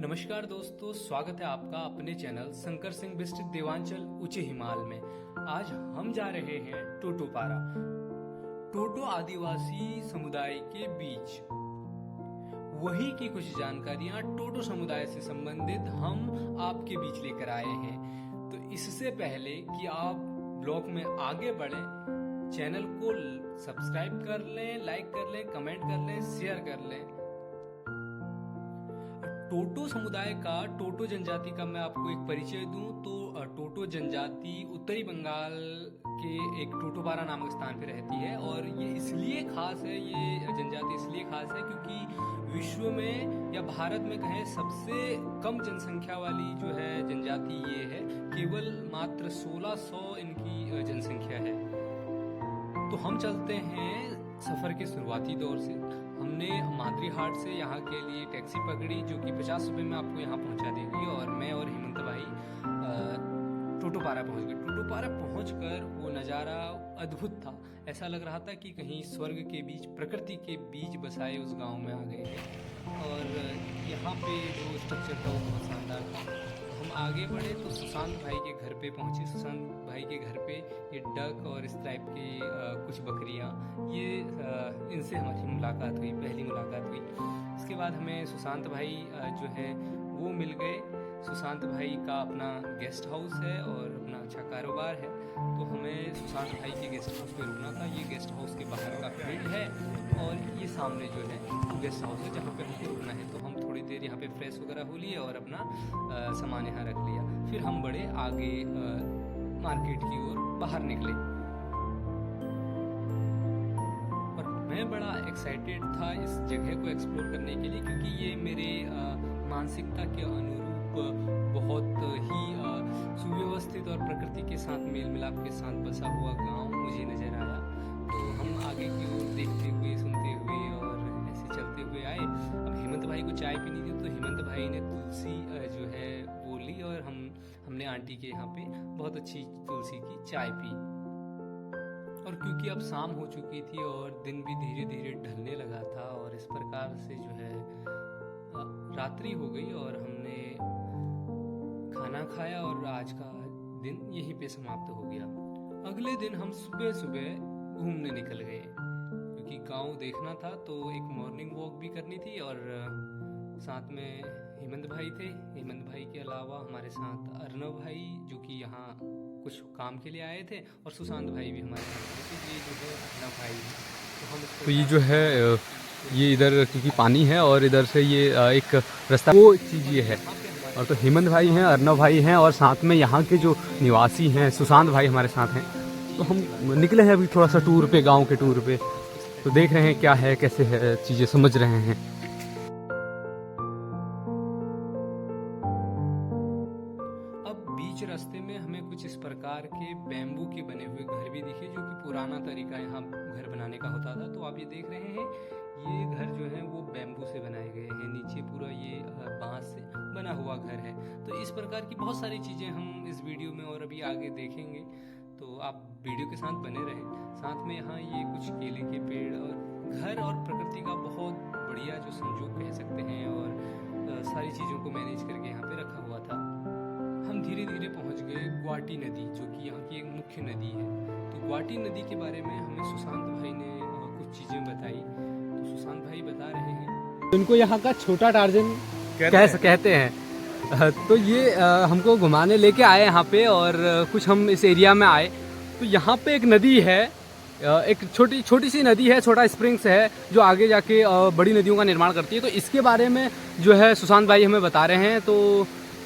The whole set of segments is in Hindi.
नमस्कार दोस्तों, स्वागत है आपका अपने चैनल शंकर सिंह डिस्ट्रिक्ट देवांचल उच्च हिमाल में। आज हम जा रहे हैं टोटोपारा, टोटो आदिवासी समुदाय के बीच। वही की कुछ जानकारियां टोटो समुदाय से संबंधित हम आपके बीच लेकर आए हैं। तो इससे पहले कि आप ब्लॉग में आगे बढ़ें, चैनल को सब्सक्राइब कर लें, लाइक कर लें, कमेंट कर लें, शेयर कर लें। टोटो समुदाय का, टोटो जनजाति का मैं आपको एक परिचय दूं तो टोटो जनजाति उत्तरी बंगाल के एक टोटोपारा नामक स्थान पर रहती है। और ये इसलिए खास है, ये जनजाति इसलिए खास है क्योंकि विश्व में या भारत में कहें सबसे कम जनसंख्या वाली जो है जनजाति ये है। केवल मात्र 1600 इनकी जनसंख्या है। तो हम चलते हैं सफर के शुरुआती दौर से। हमने मादरी हाट से यहाँ के लिए टैक्सी पकड़ी जो कि 50 रुपये में आपको यहाँ पहुँचा देगी। और मैं और हेमंत भाई टोटोपारा पहुँच गए। टोटोपारा पहुँचकर वो नज़ारा अद्भुत था। ऐसा लग रहा था कि कहीं स्वर्ग के बीच, प्रकृति के बीच बसाए उस गांव में आ गए हैं। और यहाँ पे जो स्ट्रक्चर था वो बहुत शानदार था। हम आगे बढ़े तो सुशांत भाई के घर पे पहुँचे। सुशांत भाई के घर पे ये डक और इस टाइप की कुछ बकरियाँ, ये इनसे हमारी मुलाकात हुई, पहली मुलाकात हुई। इसके बाद हमें सुशांत भाई जो है वो मिल गए। सुशांत भाई का अपना गेस्ट हाउस है और अपना अच्छा कारोबार है। तो हमें सुशांत भाई के गेस्ट हाउस पे रुकना था। ये गेस्ट हाउस के बाहर का फील्ड है और ये सामने जो है वो गेस्ट हाउस है जहाँ पे हमको रुकना है। तो हम थोड़ी देर यहाँ पे फ्रेश वगैरह हो लिए और अपना सामान यहाँ रख लिया। फिर हम बड़े आगे मार्केट की ओर बाहर निकले। और मैं बड़ा एक्साइटेड था इस जगह को एक्सप्लोर करने के लिए क्योंकि ये मेरे मानसिकता के अनुरूप बहुत ही सुव्यवस्थित और प्रकृति के साथ मेल मिलाप के साथ बसा हुआ गांव मुझे नजर आया। तो हम आगे की ओर देखते हुए, सुनते हुए और ऐसे चलते हुए आए। अब हेमंत भाई को चाय पीनी थी तो हेमंत भाई ने तुलसी जो है वो ली और हमने आंटी के यहाँ पे बहुत अच्छी तुलसी की चाय पी। और क्योंकि अब शाम हो चुकी थी और दिन भी धीरे धीरे ढलने लगा था और इस प्रकार से जो है रात्रि हो गई और हमने खाना खाया और आज का दिन यहीं पे समाप्त हो गया। अगले दिन हम सुबह सुबह घूमने निकल गए क्योंकि गांव देखना था। तो एक मॉर्निंग वॉक भी करनी थी और साथ में हेमंत भाई थे। हेमंत भाई के अलावा हमारे साथ अर्नव भाई जो कि यहाँ कुछ काम के लिए आए थे और सुशांत भाई भी हमारे साथ थे। ये जो है अर्नव भाई। तो ये जो है ये इधर क्योंकि पानी है और इधर से ये एक रास्ता, वो चीज़ ये है। और तो हेमंत भाई हैं, अर्नव भाई हैं और साथ में यहाँ के जो निवासी हैं सुशांत भाई हमारे साथ हैं। तो हम निकले हैं अभी थोड़ा सा टूर पे, गांव के टूर पे। तो देख रहे हैं क्या है, कैसे है, चीज़ें समझ रहे हैं। अब बीच रास्ते में हमें कुछ इस प्रकार के बैम्बू के बने हुए घर भी दिखे जो कि पुराना तरीका यहाँ घर बनाने का होता था। तो आप ये देख रहे हैं, ये घर जो है वो बैम्बू से बनाए गए हैं। नीचे पूरा ये बांस से बना हुआ घर है। तो इस प्रकार की बहुत सारी चीज़ें हम इस वीडियो में और अभी आगे देखेंगे। तो आप वीडियो के साथ बने रहें। साथ में यहाँ ये कुछ केले के पेड़ और घर और प्रकृति का बहुत बढ़िया जो संयोग कह सकते हैं और सारी चीज़ों को मैनेज करके यहाँ पे रखा हुआ था। हम धीरे धीरे पहुँच गए ग्वाटी नदी जो कि यहाँ की एक मुख्य नदी है। तो ग्वाटी नदी के बारे में हमें सुशांत भाई ने कुछ चीज़ें बताई। तो सुशांत भाई बता रहे हैं, इनको यहाँ का छोटा टार्जन कहते हैं। तो ये हमको घुमाने लेके आए यहाँ पे और कुछ हम इस एरिया में आए तो यहाँ पे एक नदी है, एक छोटी सी नदी है, छोटा स्प्रिंग्स है जो आगे जाके बड़ी नदियों का निर्माण करती है। तो इसके बारे में जो है सुशांत भाई हमें बता रहे हैं। तो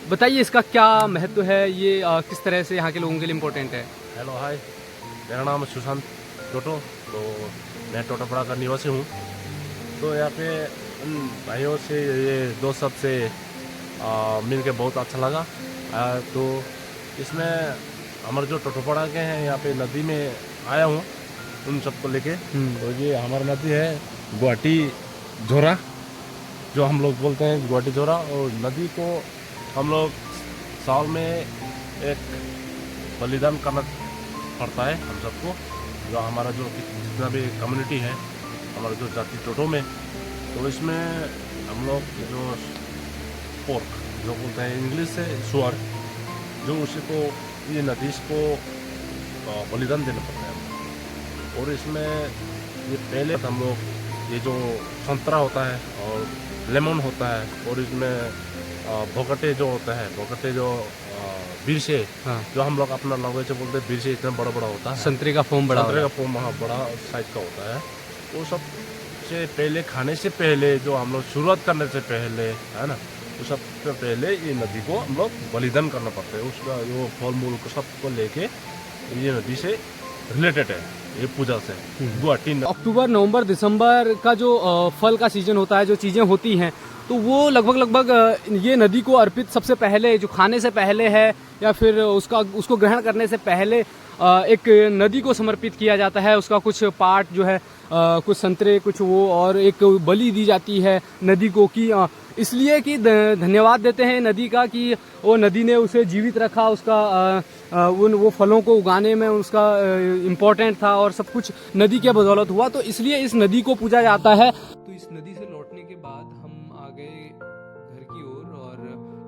बताइए इसका क्या महत्व है, ये किस तरह से यहाँ के लोगों के लिए इम्पोर्टेंट है। हेलो हाय, मेरा नाम है सुशांत टोटो। तो मैं टोटोपारा का निवासी हूँ। तो यहाँ पे भाइयों से, ये दोस्त सब से मिल के बहुत अच्छा लगा। तो इसमें हमारे जो टोटोपारा के हैं यहाँ पे नदी में आया हूँ उन सबको लेके। तो ये हमारी नदी है ग्वाटी झोरा, जो हम लोग बोलते हैं ग्वाटी झोरा। और नदी को हम लोग साल में एक बलिदान करना पड़ता है हम सबको। जो हमारा जो जितना भी कम्युनिटी है, हमारा जो जाति टोटो में, तो इसमें हम लोग जो पोर्क जो बोलते हैं इंग्लिश से सुअर, जो उसी को ये नदी को बलिदान देना पड़ता है। और इसमें ये पहले हम लोग ये जो संतरा होता है और लेमन होता है, और इसमें भोकटे जो होता है, भोकटे जो बिरसे, हाँ। जो हम लोग अपना लैंग्वेज में बोलते हैं बिरसे, इतना बड़ा बड़ा होता है, संतरे का फोम बड़ा संतरे का फोम वहाँ बड़ा साइज का होता है। वो सब से पहले, खाने से पहले, जो हम लोग शुरुआत करने से पहले है ना, वो सब से पहले ये नदी को हम लोग बलिदान करना पड़ता है। उसका जो फल मूल को सबको लेके ये नदी से रिलेटेड है, ये पूजा से। 2-3 अक्टूबर, नवंबर, दिसंबर का जो फल का सीजन होता है, जो चीज़ें होती हैं, तो वो लगभग ये नदी को अर्पित सबसे पहले, जो खाने से पहले है या फिर उसको ग्रहण करने से पहले एक नदी को समर्पित किया जाता है। उसका कुछ पार्ट जो है, कुछ संतरे, कुछ वो, और एक बलि दी जाती है नदी को, कि इसलिए कि धन्यवाद देते हैं नदी का कि वो नदी ने उसे जीवित रखा, उसका वो फलों को उगाने में उसका इम्पोर्टेंट था, और सब कुछ नदी के बदौलत हुआ, तो इसलिए इस नदी को पूजा जाता है। तो इस नदी से लौटने के बाद हम आ गए घर की ओर, और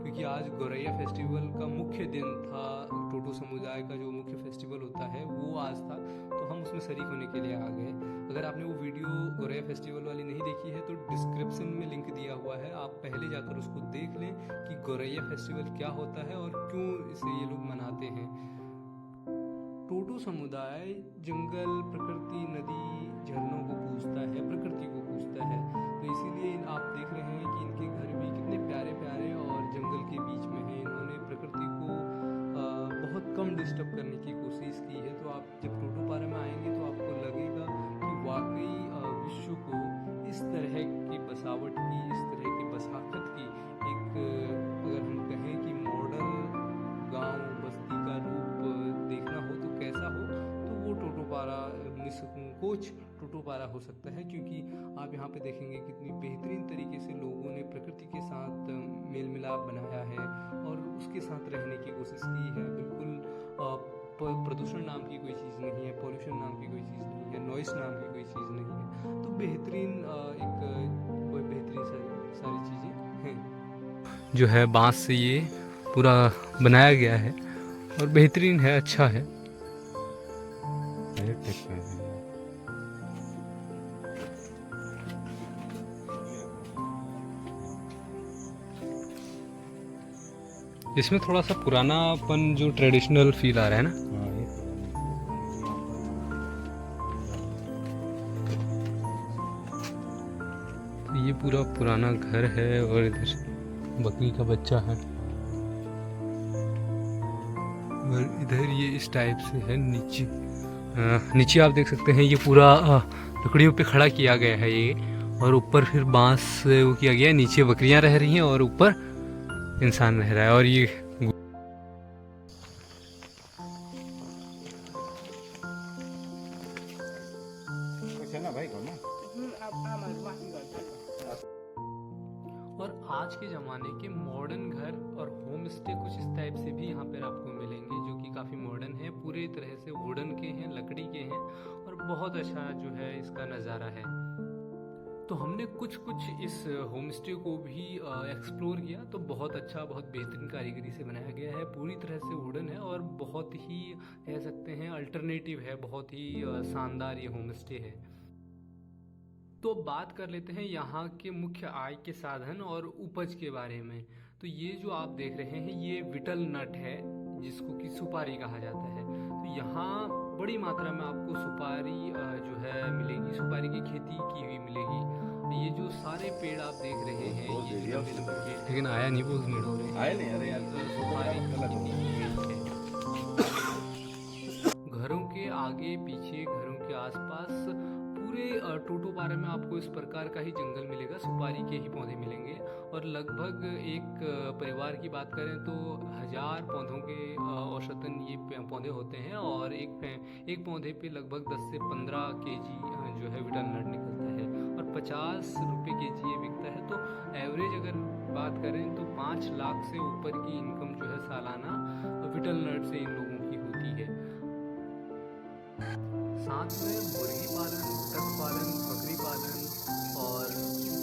क्योंकि आज गोरैया फेस्टिवल का मुख्य दिन था, टोटो समुदाय का जो मुख्य फेस्टिवल होता है वो आज था, तो हम उसमें शरीक होने के लिए आ गए। अगर आपने वो वीडियो गोरैया फेस्टिवल वाली नहीं देखी है तो डिस्क्रिप्शन में लिंक दिया हुआ है, आप पहले जाकर उसको देख लें कि गोरैया फेस्टिवल क्या होता है और क्यों इसे ये लोग मनाते हैं। टोटो समुदाय जंगल, प्रकृति, नदी, झरनों को पूजता है, प्रकृति को पूजता है, तो इसीलिए आप देख रहे हैं कि इनके घर भी कितने प्यारे प्यारे और जंगल के बीच में हैं। इन्होंने प्रकृति को बहुत कम डिस्टर्ब करने की कोशिश की है। तो आप जब टोटोपारा में आएंगे तो आपको लगेगा कि वाकई विश्व को इस तरह की बसावट की, इस तरह की बसाखत की एक, अगर हम कहें कि मॉडल गांव बस्ती का रूप देखना हो तो कैसा हो, तो वो टोटोपारा, निसंकोच टोटोपारा हो सकता है। क्योंकि आप यहाँ पे देखेंगे कितनी बेहतरीन तरीके से लोगों ने प्रकृति के साथ मेल मिलाप बनाया है और उसके साथ रहने की कोशिश की है। बिल्कुल प्रदूषण नाम की कोई चीज़ नहीं है, पॉल्यूशन नाम की कोई चीज़ नहीं है, नॉइस नाम की कोई चीज़ नहीं है। तो बेहतरीन सारी चीज़ें हैं जो है, बांस से ये पूरा बनाया गया है और बेहतरीन है, अच्छा है। इसमें थोड़ा सा पुरानापन, जो ट्रेडिशनल फील आ रहा है ना। तो ये पूरा पुराना घर है और इधर बकरी का बच्चा है, और इधर ये इस टाइप से है। नीचे आप देख सकते हैं ये पूरा लकड़ियों पे खड़ा किया गया है ये, और ऊपर फिर बांस से वो किया गया है। नीचे बकरियां रह रही हैं और ऊपर इंसान रह रहा है। और ये और आज के ज़माने के मॉडर्न घर और होम स्टे कुछ इस टाइप से भी यहाँ पर आपको मिलेंगे, जो कि काफ़ी मॉडर्न है, पूरे तरह से वुडन के हैं, लकड़ी के हैं, और बहुत अच्छा जो है इसका नज़ारा है। तो हमने कुछ इस होम स्टे को भी एक्सप्लोर किया, तो बहुत अच्छा, बहुत बेहतरीन कारीगरी से बनाया गया है, पूरी तरह से वुडन है और बहुत ही, कह सकते हैं, अल्टरनेटिव है, बहुत ही शानदार ये होम स्टे है। तो बात कर लेते हैं यहाँ के मुख्य आय के साधन और उपज के बारे में। तो ये जो आप देख रहे हैं ये विटल नट है, जिसको कि सुपारी कहा जाता है। तो यहाँ बड़ी मात्रा में आपको सुपारी जो है मिलेगी, सुपारी की खेती की हुई मिलेगी। ये जो सारे पेड़ आप देख रहे हैं ये लंबे लंबे पेड़, लेकिन आया नहीं वो उसमें, आया नहीं, अरे यार सुपारी की खेती की हुई है। घरों के आगे पीछे, घरों के आसपास पूरे टोटोपारा में आपको इस प्रकार का ही जंगल मिलेगा, सुपारी के ही पौधे मिलेंगे। और लगभग एक परिवार की बात करें तो 1000 पौधों के औसतन ये पौधे होते हैं, और एक पौधे पे लगभग 10 से 15 केजी जो है विटल नट निकलता है, और 50 रुपये केजी ये बिकता है। तो एवरेज अगर बात करें तो 5 लाख से ऊपर की इनकम जो है सालाना विटल नट से इन लोगों की होती है। साथ में मुर्गी पालन, बतख पालन, बकरी पालन और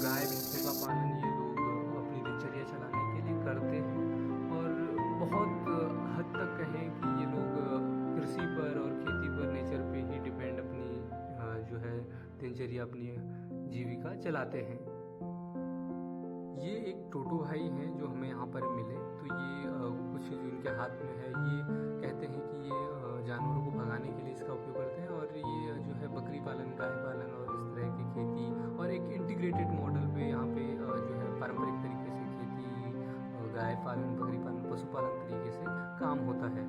गाय भैंसों का पालन ये लोग अपनी दिनचर्या चलाने के लिए बहुत हद तक कहें कि ये लोग कृषि पर और खेती पर, नेचर पे ही डिपेंड अपनी जो है दिनचर्या, अपनी जीविका चलाते हैं। ये एक टोटो भाई हैं जो हमें यहाँ पर मिले। तो ये कुछ जो इनके हाथ में है, ये कहते हैं कि ये जानवरों को भगाने के लिए इसका उपयोग करते हैं, और ये जो है बकरी पालन, गाय पालन और इस तरह की खेती, और एक इंटीग्रेटेड मॉडल पे यहाँ पे जो है पारंपरिक तरीके से खेती, गाय पालन, बकरी पालन, पशुपालन तरीके से काम होता है।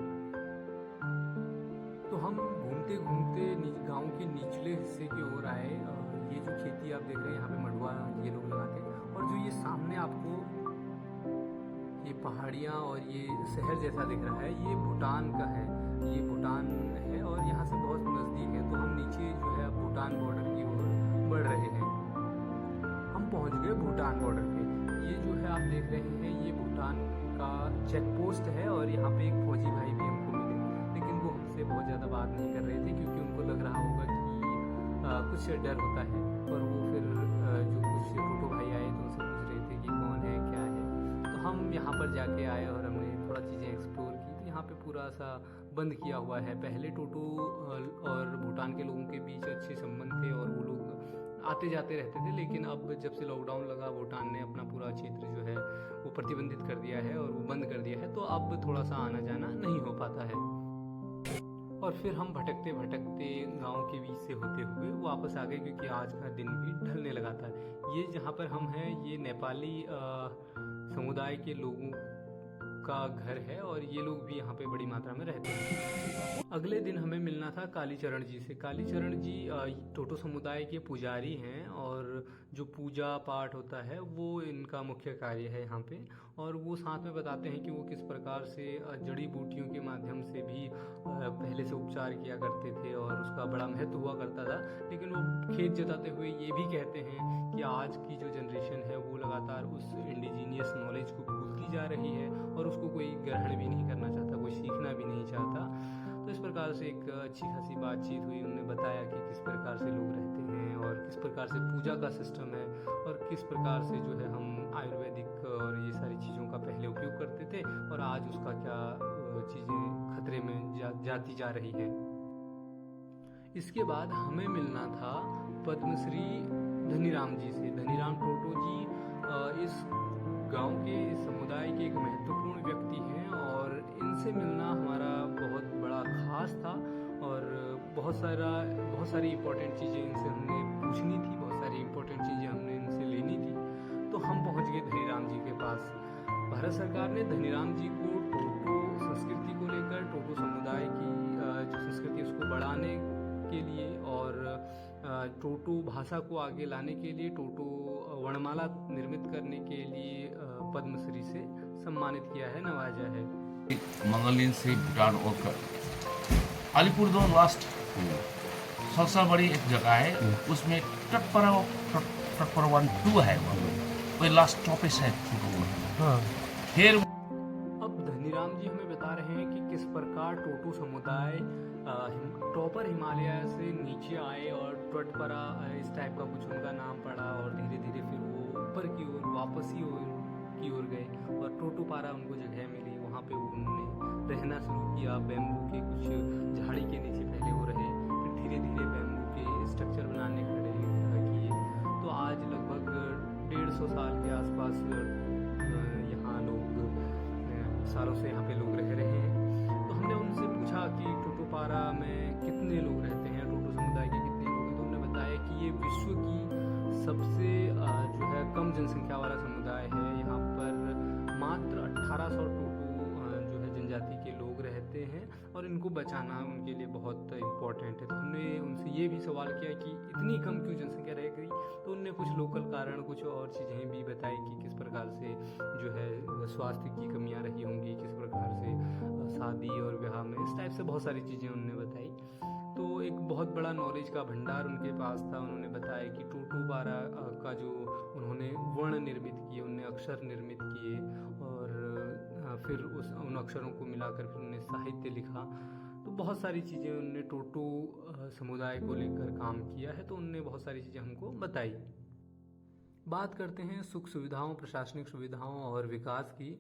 तो हम घूमते घूमते गांव के निचले हिस्से की ओर आए। ये जो खेती आप देख रहे हैं यहाँ पे मडुआ ये लोग लगाते हैं, और जो ये सामने आपको ये पहाड़ियाँ और ये शहर जैसा दिख रहा है, ये भूटान का है। ये भूटान है और यहाँ से बहुत नज़दीक है। तो हम नीचे जो है भूटान बॉर्डर की ओर बढ़ रहे हैं। हम पहुँच गए भूटान बॉर्डर पे। ये जो है आप देख रहे हैं, ये भूटान का चेक पोस्ट है, और यहाँ पे एक फौजी भाई भी हमको मिले, लेकिन वो हमसे बहुत ज़्यादा बात नहीं कर रहे थे, क्योंकि उनको लग रहा होगा कि कुछ डर होता है। और वो फिर जो कुछ टोटो भाई आए तो उनसे पूछ रहे थे कि कौन है, क्या है। तो हम यहाँ पर जाके आए और हमने थोड़ा चीज़ें एक्सप्लोर की। तो यहाँ पे पूरा सा बंद किया हुआ है। पहले टोटो और भूटान के लोगों के बीच अच्छे संबंध थे और वो लोग आते जाते रहते थे, लेकिन अब जब से लॉकडाउन लगा, भूटान ने अपना पूरा क्षेत्र जो है वो प्रतिबंधित कर दिया है और वो बंद कर दिया है। तो अब थोड़ा सा आना जाना नहीं हो पाता है। और फिर हम भटकते भटकते गांव के बीच से होते हुए वापस आ गए, क्योंकि आज का दिन भी ढलने लगा था। ये जहाँ पर हम हैं, ये नेपाली समुदाय के लोगों का घर है, और ये लोग भी यहाँ पे बड़ी मात्रा में रहते हैं। अगले दिन हमें मिलना था कालीचरण जी से। कालीचरण जी टोटो समुदाय के पुजारी हैं, और जो पूजा पाठ होता है वो इनका मुख्य कार्य है यहाँ पे। और वो साथ में बताते हैं कि वो किस प्रकार से जड़ी बूटियों के माध्यम से भी पहले से उपचार किया करते थे, और उसका बड़ा महत्व हुआ करता था। लेकिन वो खेत जताते हुए ये भी कहते हैं कि आज की जो जनरेशन है वो लगातार उस इंडिजीनियस नॉलेज को भूलती जा रही है, और उसको कोई ग्रहण भी नहीं करना चाहता, कोई सीखना भी नहीं चाहता। तो इस प्रकार से एक अच्छी खासी बातचीत हुई। उन्होंने बताया कि किस प्रकार से लोग रहते हैं, और किस प्रकार से पूजा का सिस्टम है, और किस प्रकार से जो है हम आयुर्वेदिक और ये सारी चीज़ों का पहले उपयोग करते थे, और आज उसका क्या चीज़ें खतरे में जाती जा रही हैं। इसके बाद हमें मिलना था पद्मश्री धनीराम जी से। धनीराम टोटो जी इस गांव के, इस समुदाय के एक महत्वपूर्ण व्यक्ति हैं, और इनसे मिलना हमारा बहुत बड़ा खास था। और बहुत सारी इंपॉर्टेंट चीज़ें इनसे हमने पूछनी थी, बहुत सारी इंपॉर्टेंट चीज़ें हमने इनसे लेनी थी। तो हम पहुंच गए धनीराम जी के पास। भारत सरकार ने धनीराम जी को टोटो संस्कृति को लेकर, टोटो समुदाय की जो संस्कृति है उसको बढ़ाने के लिए, और टोटो भाषा को आगे लाने के लिए, टोटो वर्णमाला निर्मित करने के लिए पद्मश्री से सम्मानित किया है, नवाजा है। मंगलदीन से भूटान और अलीपुरद्वार लास्ट सबसे बड़ी एक जगह है, उसमें टटपरा 1 है, वो लास्ट स्टॉपेज है। फिर अब धनीराम जी हमें बता रहे हैं कि किस प्रकार टोटो समुदाय टॉपर हिमालय से नीचे आए और टटपरा इस टाइप का कुछ उनका नाम पड़ा, और धीरे धीरे फिर वो ऊपर की ओर वापसी की ओर गए, और टोटोपारा उनको जगह मिली। वहाँ पे उन्होंने रहना शुरू किया। बैम्बू के कुछ झाड़ी के नीचे पहले वो रहे, फिर धीरे धीरे बैम्बू के स्ट्रक्चर बनाने खड़े किए। तो आज लगभग 150 साल के आसपास यहाँ लोग सालों से यहाँ पे लोग रह रहे हैं। तो हमने उनसे पूछा कि टोटोपारा में कितने लोग रहते हैं, टोटो समुदाय के कितने लोग हैं। तो उन्होंने बताया कि ये विश्व की सबसे जो है कम जनसंख्या वाला समुदाय है। यहाँ पर मात्र 1800 टोटो जो है जनजाति के लोग रहते हैं, और इनको बचाना उनके लिए बहुत इम्पोर्टेंट है। तो हमने उनसे ये भी सवाल किया कि इतनी कम क्यों जनसंख्या रह गई। तो उनने कुछ लोकल कारण, कुछ और चीज़ें भी बताई कि किस प्रकार से जो है स्वास्थ्य की कमियां रही होंगी, किस प्रकार से शादी और विवाह में, इस टाइप से बहुत सारी चीज़ें उन्होंने बताई। तो एक बहुत बड़ा नॉलेज का भंडार उनके पास था। उन्होंने बताया कि टोटोपारा का जो उन्होंने वर्ण निर्मित किए, उन्होंने अक्षर निर्मित किए, और फिर उन अक्षरों को मिलाकर फिर उन्होंने साहित्य लिखा। तो बहुत सारी चीज़ें उन्होंने टोटो समुदाय को लेकर काम किया है। तो उन्होंने बहुत सारी चीज़ें हमको बताई। बात करते हैं सुख सुविधाओं, प्रशासनिक सुविधाओं और विकास की।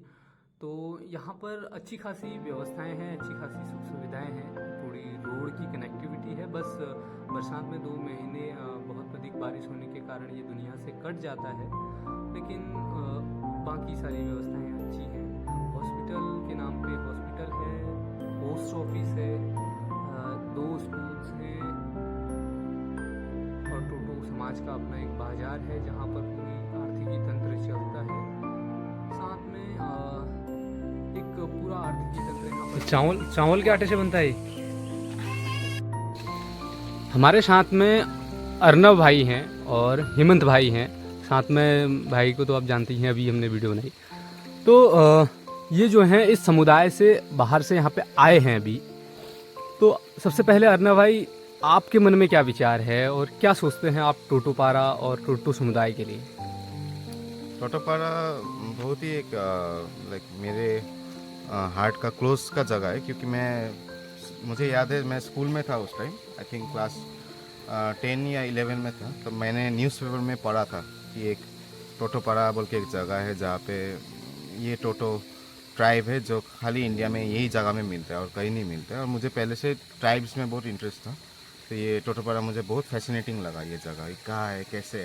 तो यहाँ पर अच्छी खासी व्यवस्थाएं हैं, अच्छी खासी सुख सुविधाएं हैं, थोड़ी रोड की कनेक्टिविटी है। बस बरसात में 2 महीने बहुत अधिक बारिश होने के कारण ये दुनिया से कट जाता है, लेकिन बाकी सारी व्यवस्थाएं अच्छी हैं। हॉस्पिटल के नाम पे हॉस्पिटल है, पोस्ट ऑफिस है, 2 स्कूल्स हैं और टोटो समाज का अपना एक बाजार है जहाँ पर पूरी आर्थिकी तंत्र चलता है। साथ में एक पूरा आर्थिकी तंत्र यहाँ पर चावल के आटे से बनता है। हमारे साथ में अर्नव भाई हैं और हेमंत भाई हैं, साथ में भाई को तो आप जानते ही हैं, अभी हमने वीडियो बनाई। तो ये जो हैं इस समुदाय से बाहर से यहाँ पे आए हैं अभी। तो सबसे पहले अर्नव भाई, आपके मन में क्या विचार है और क्या सोचते हैं आप टोटोपारा और टोटो समुदाय के लिए? टोटोपारा बहुत ही एक लाइक मेरे हार्ट का क्लोज का जगह है, क्योंकि मुझे याद है मैं स्कूल में था उस टाइम, आई थिंक क्लास 10 या 11 में था। तो मैंने न्यूज़पेपर में पढ़ा था कि एक टोटोपारा बोल के एक जगह है जहाँ पे ये टोटो ट्राइब है जो खाली इंडिया में यही जगह में मिलता है और कहीं नहीं मिलता है। और मुझे पहले से ट्राइब्स में बहुत इंटरेस्ट था, तो ये टोटोपारा मुझे बहुत फैसिनेटिंग लगा। ये जगह कहाँ है, कैसे